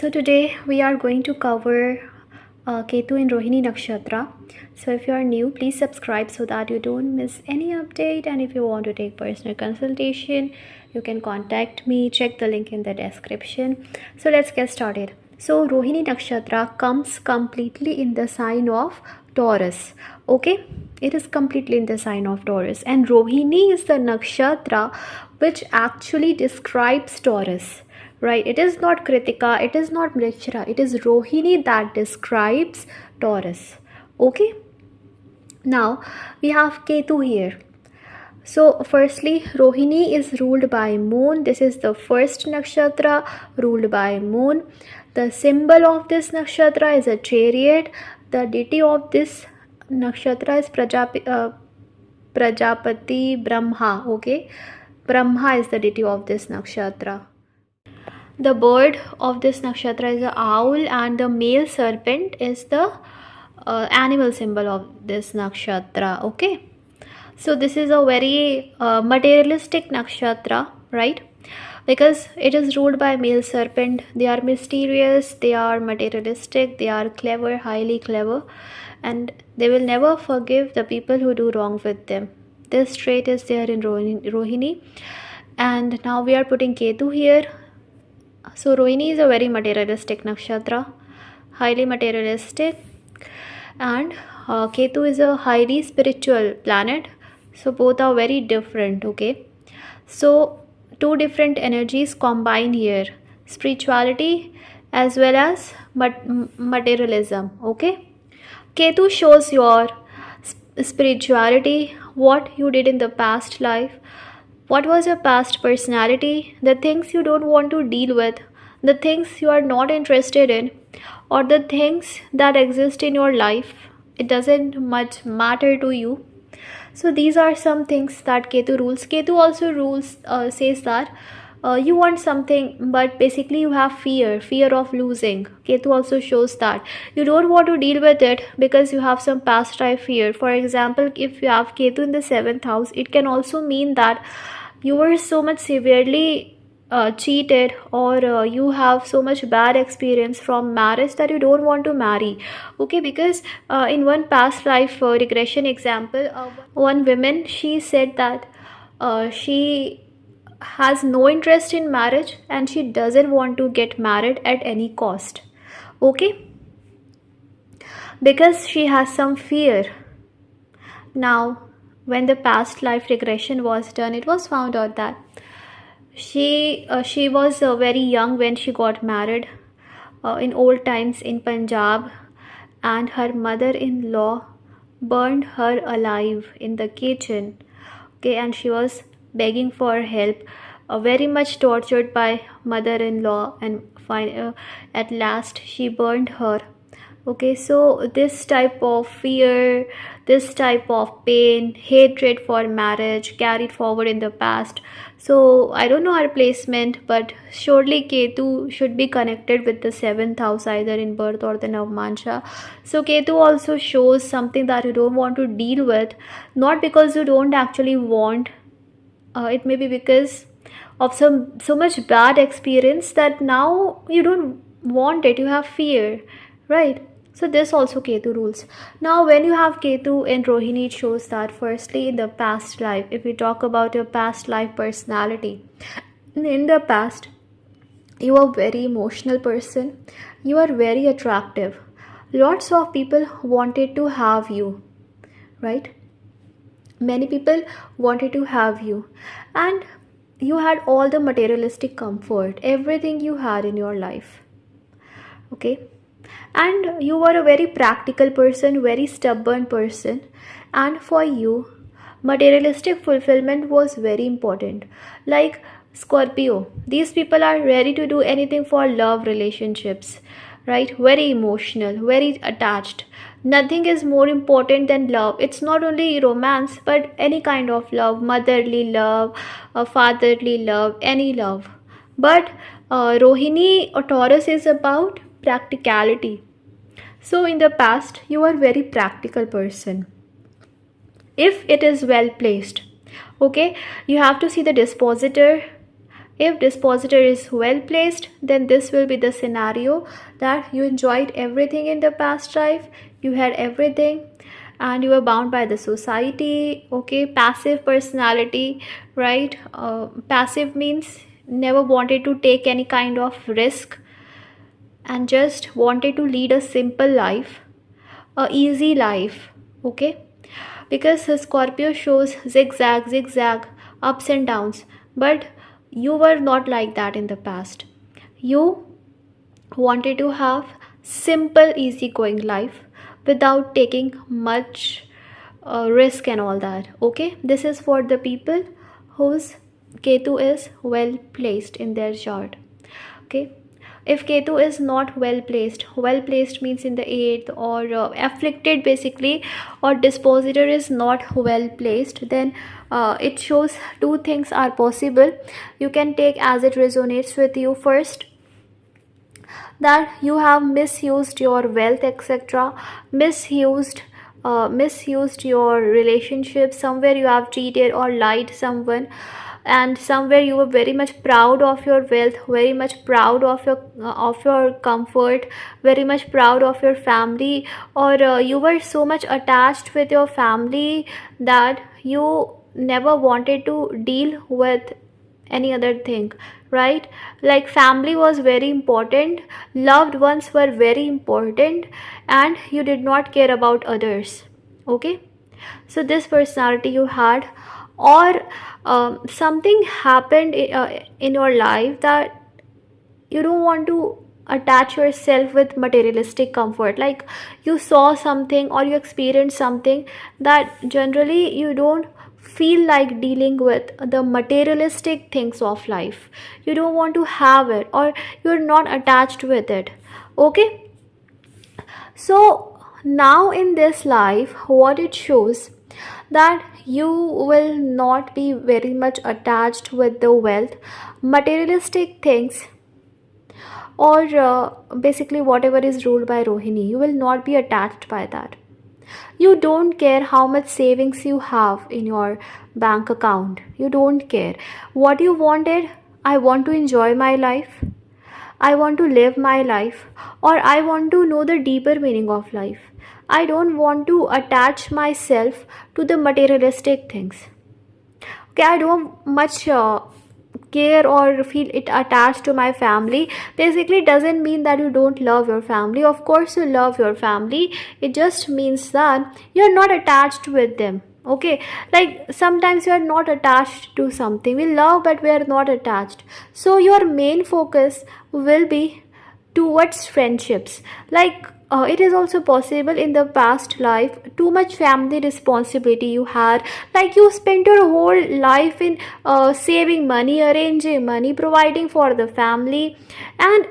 So today we are going to cover Ketu and Rohini Nakshatra. So if you are new, please subscribe so that you don't miss any update. And if you want to take personal consultation, you can contact me. Check the link in the description. So let's get started. So Rohini Nakshatra comes completely in the sign of Taurus. Okay, it is completely in the sign of Taurus, and Rohini is the nakshatra which actually describes Taurus. Right, it is not Kritika, it is not Mrigashira, it is Rohini that describes Taurus. Okay, now we have Ketu here. So firstly, Rohini is ruled by moon. This is the first nakshatra ruled by moon. The symbol of this nakshatra is a chariot. The deity of this nakshatra is Prajapati Brahma. Okay, Brahma is the deity of this nakshatra. The bird of this nakshatra is an owl, and the male serpent is the animal symbol of this nakshatra. Okay, so this is a very materialistic nakshatra, right? Because it is ruled by male serpent. They are mysterious, they are materialistic, they are clever, highly clever, and they will never forgive the people who do wrong with them. This trait is there in Rohini. And now we are putting Ketu here. So Rohini is a very materialistic nakshatra, highly materialistic, and Ketu is a highly spiritual planet. So both are very different. Okay, so two different energies combine here: spirituality as well as materialism. Okay, Ketu shows your spirituality, what you did in the past life. What was your past personality? The things you don't want to deal with, the things you are not interested in, or the things that exist in your life. It doesn't much matter to you. So these are some things that Ketu rules. Ketu also says that you want something, but basically you have fear of losing. Ketu also shows that you don't want to deal with it because you have some past life fear. For example, if you have Ketu in the 7th house, it can also mean that you were so much severely cheated, or you have so much bad experience from marriage that you don't want to marry. Okay, because in one past life regression example, one woman, she said that she has no interest in marriage and she doesn't want to get married at any cost. Okay, because she has some fear. Now when the past life regression was done, it was found out that she was very young when she got married in old times in Punjab, and her mother-in-law burned her alive in the kitchen. Okay, and she was begging for help, very much tortured by mother-in-law, and at last she burned her. Okay, so this type of fear, this type of pain, hatred for marriage carried forward in the past. So I don't know her placement, but surely Ketu should be connected with the 7th house, either in birth or the Navmansha. So Ketu also shows something that you don't want to deal with, not because you don't actually want. It may be because of so much bad experience that now you don't want it. You have fear, right? So this also Ketu rules. Now when you have Ketu and Rohini, it shows that firstly in the past life, if we talk about your past life personality, in the past you are a very emotional person, you are very attractive, lots of people wanted to have you, right? Many people wanted to have you, and you had all the materialistic comfort, everything you had in your life. Okay, and you were a very practical person, very stubborn person, and for you materialistic fulfillment was very important. Like Scorpio, these people are ready to do anything for love relationships, right? Very emotional, very attached. Nothing is more important than love. It's not only romance, but any kind of love, motherly love, fatherly love, any love. But Rohini or Taurus is about practicality. So in the past, you are very practical person, if it is well placed. Okay, you have to see the dispositor, If dispositor is well placed, then this will be the scenario that you enjoyed everything in the past life, you had everything, and you were bound by the society. Okay, passive personality, right? Passive means never wanted to take any kind of risk and just wanted to lead a simple life, a easy life. Okay, because Scorpio shows zigzag, zigzag, ups and downs, but you were not like that in the past. You wanted to have simple, easygoing life without taking much risk and all that. Okay, this is for the people whose Ketu is well placed in their chart. Okay, if Ketu is not well placed means in the 8th or afflicted basically, or dispositor is not well placed, then it shows two things are possible. You can take as it resonates with you. First, that you have misused your wealth, etc., misused your relationship. Somewhere you have cheated or lied someone, and somewhere you were very much proud of your wealth, very much proud of your comfort, very much proud of your family, or you were so much attached with your family that you never wanted to deal with any other thing, right? Like family was very important, loved ones were very important, and you did not care about others. Okay, so this personality you had, or something happened in your life that you don't want to attach yourself with materialistic comfort. Like you saw something or you experienced something that generally you don't feel like dealing with the materialistic things of life, you don't want to have it, or you're not attached with it. Okay, so now in this life what it shows, that you will not be very much attached with the wealth, materialistic things, or basically whatever is ruled by Rohini. You will not be attached by that. You don't care how much savings you have in your bank account. You don't care. What you wanted, I want to enjoy my life, I want to live my life, or I want to know the deeper meaning of life. I don't want to attach myself to the materialistic things. Okay, I don't much care or feel it attached to my family. Basically doesn't mean that you don't love your family. Of course you love your family. It just means that you're not attached with them. Okay, like sometimes you are not attached to something. We love but we are not attached. So your main focus will be towards friendships. Like it is also possible in the past life too much family responsibility you had, like you spent your whole life in saving money, arranging money, providing for the family. And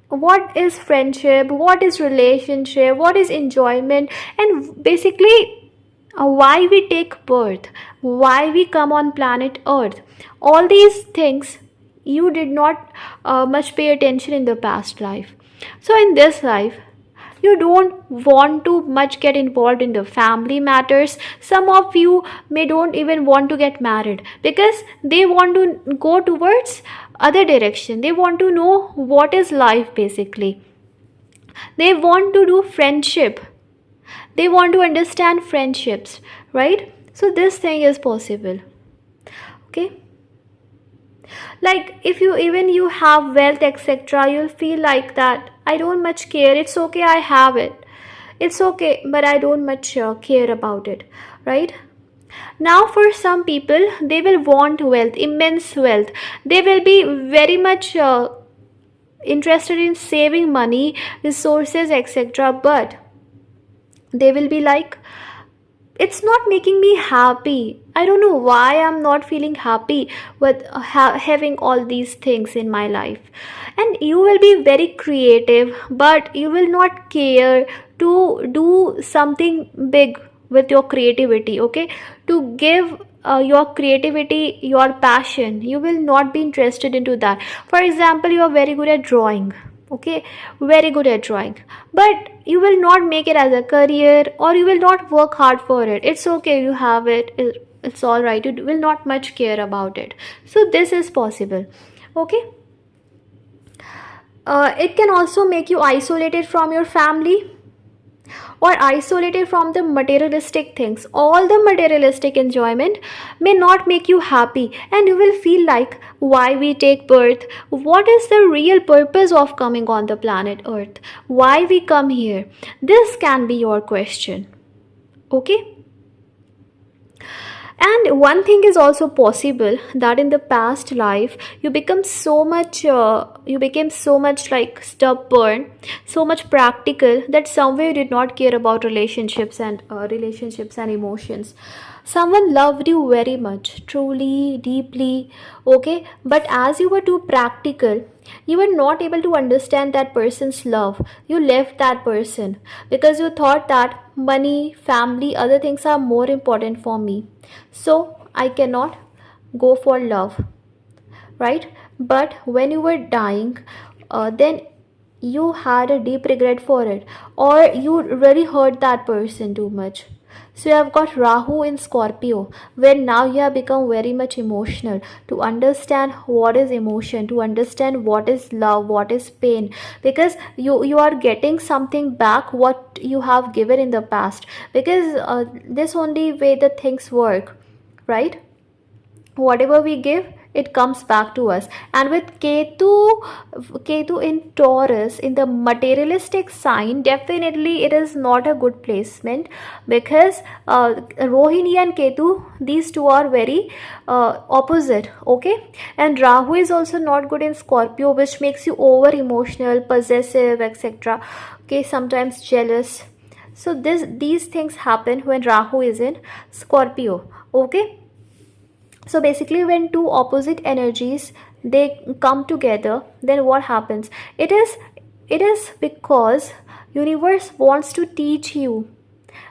what is friendship, what is relationship, what is enjoyment, and basically why we take birth, why we come on planet earth, all these things you did not much pay attention in the past life. So in this life you don't want to much get involved in the family matters. Some of you may don't even want to get married because they want to go towards other direction. They want to know what is life basically. They want to do friendship, they want to understand friendships, right? So this thing is possible. Okay, like if you even you have wealth, etc., you'll feel like that I don't much care, it's okay, I have it, it's okay, but I don't much care about it, right? Now for some people, they will want wealth, immense wealth. They will be very much interested in saving money, resources, etc., but they will be like, it's not making me happy, I don't know why I'm not feeling happy with having all these things in my life. And you will be very creative, but you will not care to do something big with your creativity. Okay, to give your creativity, your passion, you will not be interested into that. For example, you are very good at drawing, okay, very good at drawing, but you will not make it as a career, or you will not work hard for it. It's okay, you have it, it's all right, you will not much care about it. So this is possible. Okay. It can also make you isolated from your family or isolated from the materialistic things. All the materialistic enjoyment may not make you happy, and you will feel like, why we take birth? What is the real purpose of coming on the planet Earth? Why we come here? This can be your question. Okay. And one thing is also possible, that in the past life you became so much like stubborn, so much practical, that somewhere you did not care about relationships and emotions. Someone loved you very much, truly, deeply, okay, but as you were too practical, you were not able to understand that person's love. You left that person because you thought that money, family, other things are more important for me. So I cannot go for love, right? But when you were dying, then you had a deep regret for it, or you really hurt that person too much. So you have got Rahu in Scorpio, where now you have become very much emotional, to understand what is emotion, to understand what is love, what is pain, because you are getting something back what you have given in the past, because this only way the things work, right? Whatever we give, it comes back to us. And with Ketu in Taurus, in the materialistic sign, definitely it is not a good placement, because Rohini and Ketu, these two are very opposite. Okay. And Rahu is also not good in Scorpio, which makes you over emotional, possessive, etc. Okay, sometimes jealous. So these things happen when Rahu is in Scorpio. Okay. So basically, when two opposite energies, they come together, then what happens? It is because universe wants to teach you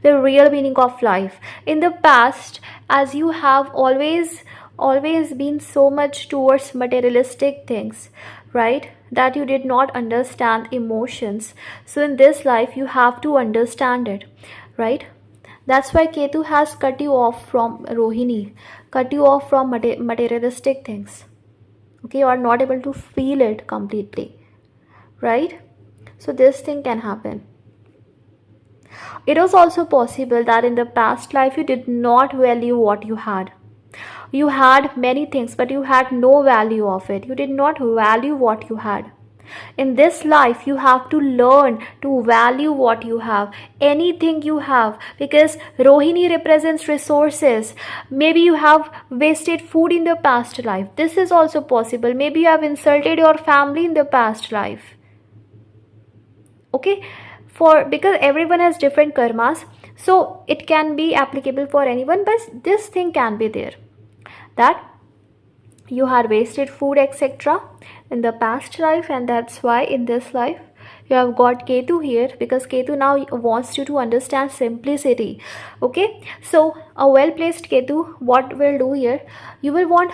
the real meaning of life. In the past, as you have always been so much towards materialistic things, right, that you did not understand emotions. So in this life you have to understand it, right? That's why Ketu has cut you off from Rohini, cut you off from materialistic things. Okay, you are not able to feel it completely, right? So this thing can happen. It was also possible that in the past life you did not value what you had. You had many things, but you had no value of it. You did not value what you had. In this life, you have to learn to value what you have, anything you have, because Rohini represents resources. Maybe you have wasted food in the past life. This is also possible. Maybe you have insulted your family in the past life. Okay, because everyone has different karmas, so it can be applicable for anyone, but this thing can be there, that you had wasted food, etc. in the past life, and that's why in this life you have got Ketu here, because Ketu now wants you to understand simplicity. Okay, so a well placed Ketu, what will do here? You will want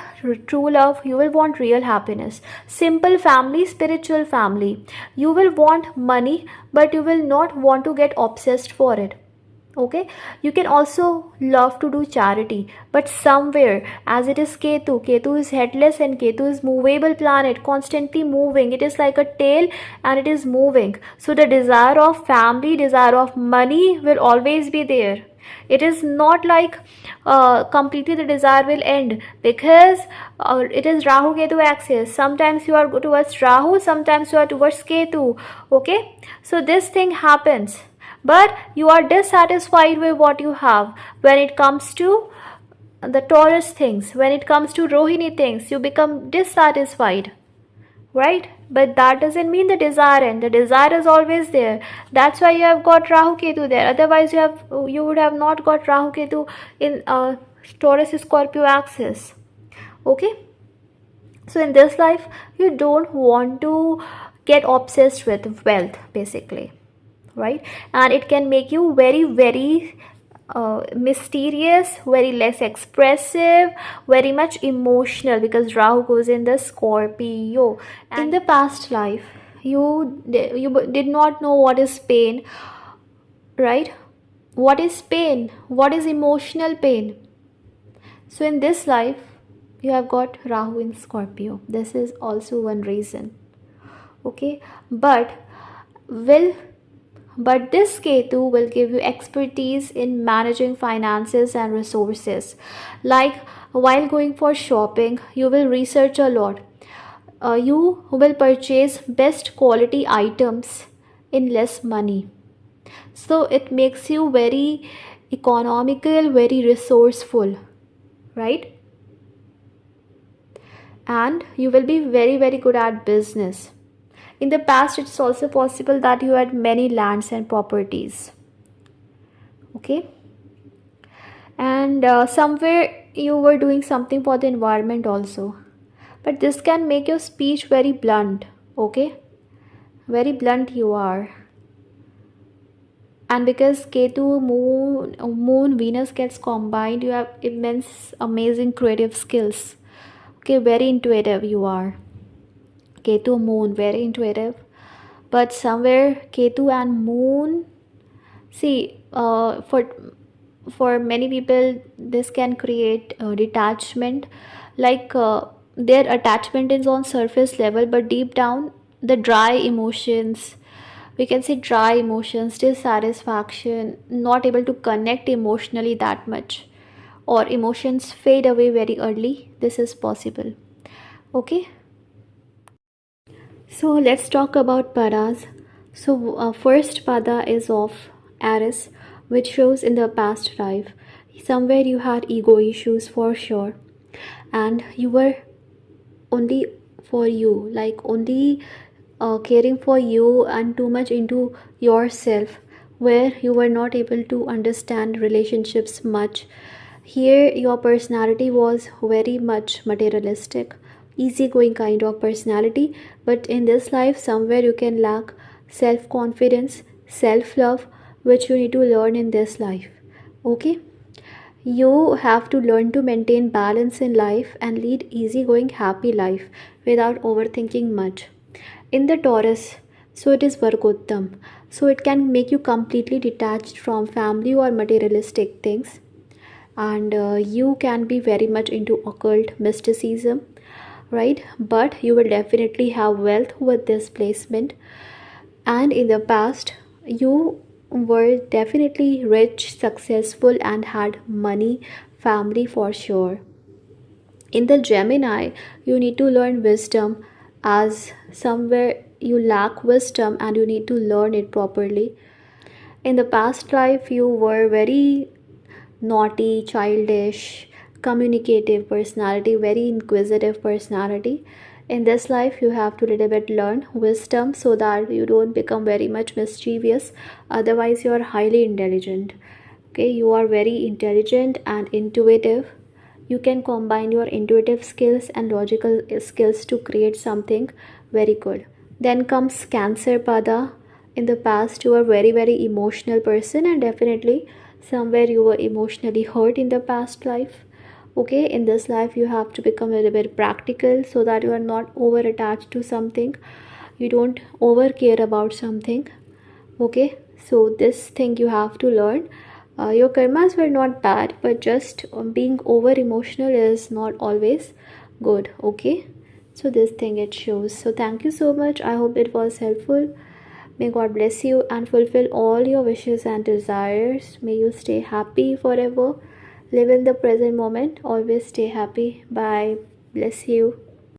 true love, you will want real happiness, simple family, spiritual family. You will want money, but you will not want to get obsessed for it. Okay, you can also love to do charity, but somewhere, as it is Ketu is headless, and Ketu is movable planet, constantly moving. It is like a tail and it is moving. So the desire of family, desire of money will always be there. It is not like completely the desire will end, because it is Rahu Ketu axis. Sometimes you are towards Rahu, sometimes you are towards Ketu. Okay, so this thing happens, but you are dissatisfied with what you have. When it comes to the Taurus things, when it comes to Rohini things, you become dissatisfied, right? But that doesn't mean the desire ends. The desire is always there. That's why you have got Rahu Ketu there. Otherwise you would have not got Rahu Ketu in Taurus Scorpio axis. Okay, so in this life you don't want to get obsessed with wealth, basically, right? And it can make you very mysterious, very less expressive, very much emotional, because Rahu goes in the Scorpio. And in the past life you did not know what is pain, right? What is pain? What is emotional pain? So in this life you have got Rahu in Scorpio. This is also one reason. Okay, will but this Ketu will give you expertise in managing finances and resources. Like while going for shopping, you will research a lot. You will purchase best quality items in less money. So it makes you very economical, very resourceful, right? And you will be very, very good at business. In the past, it's also possible that you had many lands and properties. Okay, and somewhere you were doing something for the environment also, but this can make your speech very blunt. Okay, very blunt you are. And because Ketu, moon Venus gets combined, you have immense amazing creative skills. Okay, very intuitive you are. Ketu moon, very intuitive. But somewhere Ketu and moon, see, for many people this can create detachment. Like their attachment is on surface level, but deep down the dry emotions, we can say dry emotions, dissatisfaction, not able to connect emotionally that much, or emotions fade away very early. This is possible. Okay, so let's talk about padas. So first pada is of Aries, which shows in the past life. Somewhere you had ego issues for sure, and you were only for you, like only caring for you and too much into yourself, where you were not able to understand relationships much. Here your personality was very much materialistic, easygoing kind of personality, but in this life somewhere you can lack self confidence, self love, which you need to learn in this life. Okay, you have to learn to maintain balance in life and lead easygoing happy life without overthinking much. In the Taurus, so it is Vargottam, so it can make you completely detached from family or materialistic things, and you can be very much into occult mysticism, right? But you will definitely have wealth with this placement, and in the past you were definitely rich, successful, and had money, family for sure. In the Gemini, you need to learn wisdom, as somewhere you lack wisdom and you need to learn it properly. In the past life, you were very naughty, childish, communicative personality, very inquisitive personality. In this life, you have to little bit learn wisdom so that you don't become very much mischievous. Otherwise, you are highly intelligent. Okay, you are very intelligent and intuitive. You can combine your intuitive skills and logical skills to create something very good. Then comes Cancer pada. In the past you were very, very emotional person, and definitely somewhere you were emotionally hurt in the past life. Okay, in this life you have to become a little bit practical so that you are not over attached to something, you don't over care about something. Okay, so this thing you have to learn. Your karmas were not bad, but just being over emotional is not always good. Okay, so this thing it shows. So thank you so much, I hope it was helpful. May God bless you and fulfill all your wishes and desires. May you stay happy forever. Live in the present moment. Always stay happy. Bye. Bless you.